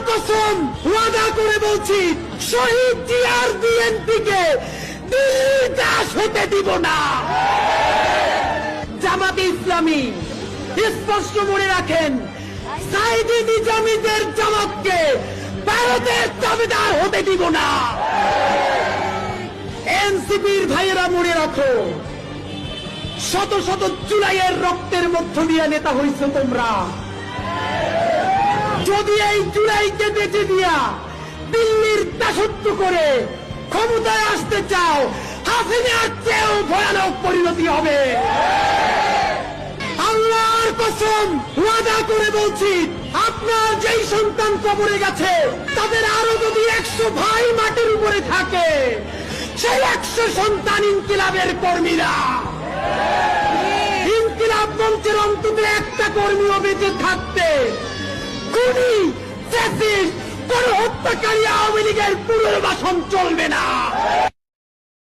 কসম ওয়াদা করে বলছি, শহীদ জিয়ার বিএনপিকে দিল্লির দাস হতে দিব না। জামাতে ইসলামী স্পষ্ট মনে রাখেন, সাইদি নিজামীদের জামাতকে ভারতের দাবিদার হতে দিব না। এনসিপির ভাইয়েরা মনে রাখো, শত শত জুলাইয়ের রক্তের মধ্য দিয়ে নেতা হইছ তোমরা। যদি এই জুলাইকে বেঁচে দিয়া দিল্লির দাসত্ব করে ক্ষমতায় আসতে চাও, হাসিনার চেয়েও ভয়ানক পরিণতি হবে। আল্লাহর কসম ওয়াদা করে বলছি, আপনার যেই সন্তান কবরে গেছে, তাদের আরো যদি 100 ভাই মাটির উপরে থাকে, সেই 100 সন্তান ইনকিলাবের কর্মীরা। ইনকিলাব মঞ্চের অন্তত একটা কর্মীও বেঁচে থাকতে খুনি, ফ্যাসিস্ট, কোন হত্যাকারী আওয়ামী লীগের পুনর্বাসন চলবে না।